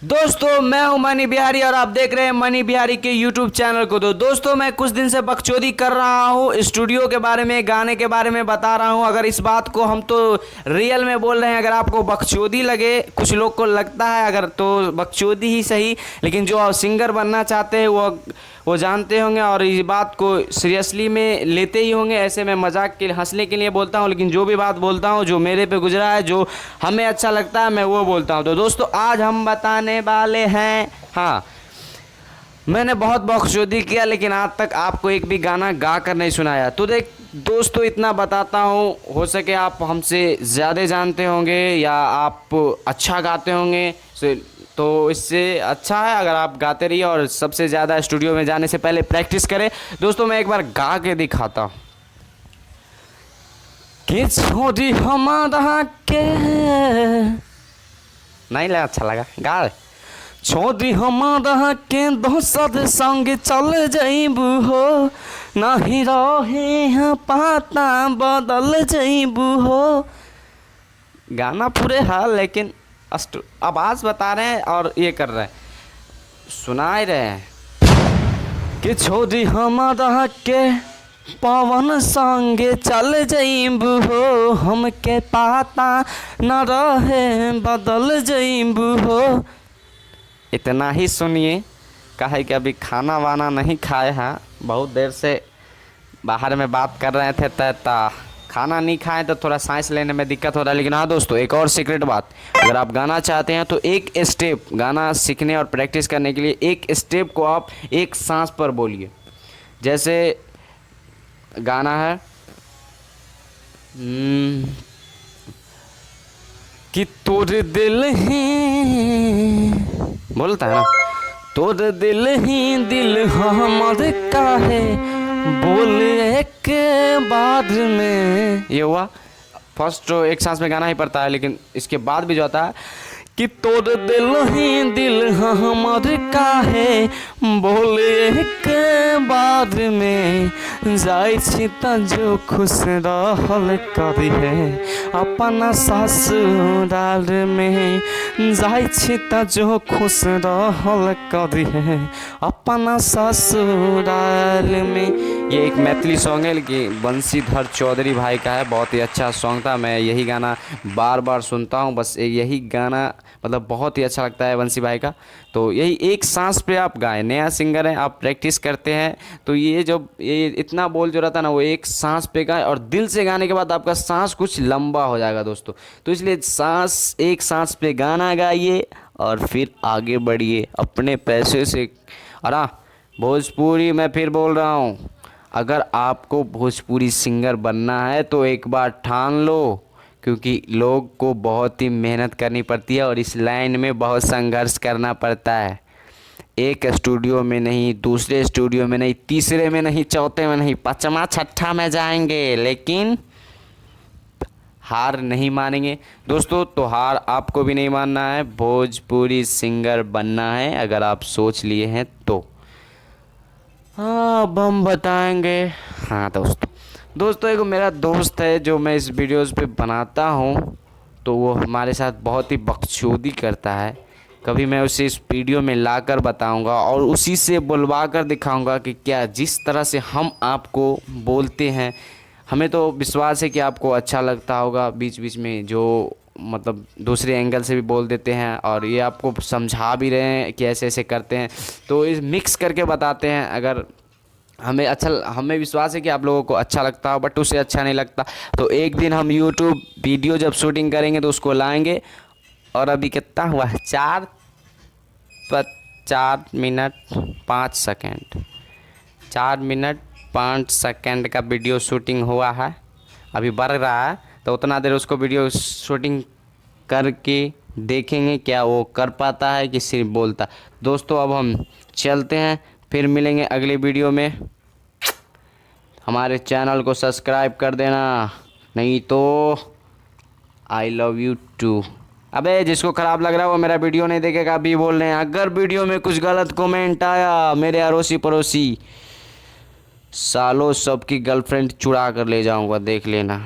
दोस्तों मैं हूं मनी बिहारी और आप देख रहे हैं मनी बिहारी के यूट्यूब चैनल को। तो दोस्तों मैं कुछ दिन से बकचोदी कर रहा हूं, स्टूडियो के बारे में, गाने के बारे में बता रहा हूं। अगर इस बात को हम तो रियल में बोल रहे हैं, अगर आपको बकचोदी लगे, कुछ लोग को लगता है अगर, तो बकचोदी ही सही, लेकिन जो सिंगर बनना चाहते हैं वो जानते होंगे और इस बात को सीरियसली में लेते ही होंगे। ऐसे मैं मजाक के हंसने के लिए बोलता हूं, लेकिन जो भी बात बोलता हूं, जो मेरे पे गुजरा है, जो हमें अच्छा लगता है, मैं वो बोलता हूं। तो दोस्तों आज हम बताने वाले हैं, हाँ, मैंने बहुत बकचोदी किया लेकिन आज तक आपको एक भी गाना गा कर नहीं सुनाया। तो देख दोस्तों, इतना बताता हूँ, हो सके आप हमसे ज़्यादा जानते होंगे या आप अच्छा गाते होंगे, तो इससे अच्छा है अगर आप गाते रहिए और सबसे ज़्यादा स्टूडियो में जाने से पहले प्रैक्टिस करें। दोस्तों मैं एक बार गा के दिखाता हूँ कि छोड़ी हमारा के, नहीं लगा, अच्छा लगा, गा। छोड़ी हमारा के दोसर संग चल जाइबू हो, नहीं रहे पाता बदल जाइबू हो। गाना पूरे हाल, लेकिन आवाज़ बता रहे हैं और ये कर रहे हैं, सुना ही रहे हैं कि छोड़ी हमारा के पवन संगे चल जाइबू हो, हमके पाता न रहे बदल जाइबू हो। इतना ही सुनिए, कहे कि अभी खाना वाना नहीं खाए हैं, बहुत देर से बाहर में बात कर रहे थे, तो खाना नहीं खाएं तो थोड़ा सांस लेने में दिक्कत हो रहा है। लेकिन हाँ दोस्तों, एक और सीक्रेट बात, अगर आप गाना चाहते हैं तो एक स्टेप, गाना सीखने और प्रैक्टिस करने के लिए एक स्टेप को आप एक सांस पर बोलिए। जैसे गाना है कि तोरे दिल ही, बोलता है ना, तोरे दिल ही दिल हमर काहे बोले के बाद में, ये हुआ फर्स्ट एक सांस में गाना ही पड़ता है, लेकिन इसके बाद भी जो आता है कि तोर दिल ही दिल हमर काहे बोले के बाद में, जाय छी त जो खुश रहल करी है अपना ससुराल में, जाय छी त जो खुश रहल करी है अपना ससुराल में। ये एक मैथिली सॉन्ग है, लेकिन बंशीधर चौधरी भाई का है, बहुत ही अच्छा सॉन्ग था। मैं यही गाना बार बार सुनता हूँ, बस यही गाना मतलब बहुत ही अच्छा लगता है बंसी भाई का। तो यही एक सांस पे आप गाएं, नया सिंगर हैं, आप प्रैक्टिस करते हैं, तो ये इतना बोल जो रहता है ना, वो एक सांस पे गाएं और दिल से गाने के बाद आपका सांस कुछ लंबा हो जाएगा दोस्तों। तो इसलिए एक सांस पे गाना गाइए और फिर आगे बढ़िए अपने पैसे से। और हाँ, भोजपुरी मैं फिर बोल रहा हूँ, अगर आपको भोजपुरी सिंगर बनना है तो एक बार ठान लो, क्योंकि लोग को बहुत ही मेहनत करनी पड़ती है और इस लाइन में बहुत संघर्ष करना पड़ता है। एक स्टूडियो में नहीं, दूसरे स्टूडियो में नहीं, तीसरे में नहीं, चौथे में नहीं, पाँचवा छठा में जाएंगे, लेकिन हार नहीं मानेंगे दोस्तों। तो हार आपको भी नहीं मानना है, भोजपुरी सिंगर बनना है अगर आप सोच लिए हैं तो। हाँ, अब हम बताएंगे। हाँ दोस्तों एक मेरा दोस्त है जो मैं इस वीडियोज़ पे बनाता हूँ, तो वो हमारे साथ बहुत ही बकचोदी करता है। कभी मैं उसे इस वीडियो में लाकर बताऊंगा और उसी से बुलवा कर दिखाऊंगा कि क्या जिस तरह से हम आपको बोलते हैं, हमें तो विश्वास है कि आपको अच्छा लगता होगा। बीच बीच में जो मतलब दूसरे एंगल से भी बोल देते हैं और ये आपको समझा भी रहे हैं कि ऐसे ऐसे करते हैं, तो इस मिक्स करके बताते हैं। अगर हमें विश्वास है कि आप लोगों को अच्छा लगता हो, बट उसे अच्छा नहीं लगता, तो एक दिन हम यूट्यूब वीडियो जब शूटिंग करेंगे तो उसको लाएंगे। और अभी कितना हुआ है, 4 मिनट 5 सेकेंड, 4 मिनट 5 सेकेंड का वीडियो शूटिंग हुआ है, अभी बढ़ रहा है, तो उतना देर उसको वीडियो शूटिंग करके देखेंगे क्या वो कर पाता है कि सिर्फ बोलता। दोस्तों अब हम चलते हैं, फिर मिलेंगे अगले वीडियो में। हमारे चैनल को सब्सक्राइब कर देना, नहीं तो आई लव यू टू। अबे जिसको ख़राब लग रहा है वो मेरा वीडियो नहीं देखेगा, अभी बोल रहे हैं। अगर वीडियो में कुछ गलत कमेंट आया, मेरे अड़ोसी पड़ोसी सालों सबकी गर्लफ्रेंड चुरा कर ले जाऊंगा, देख लेना।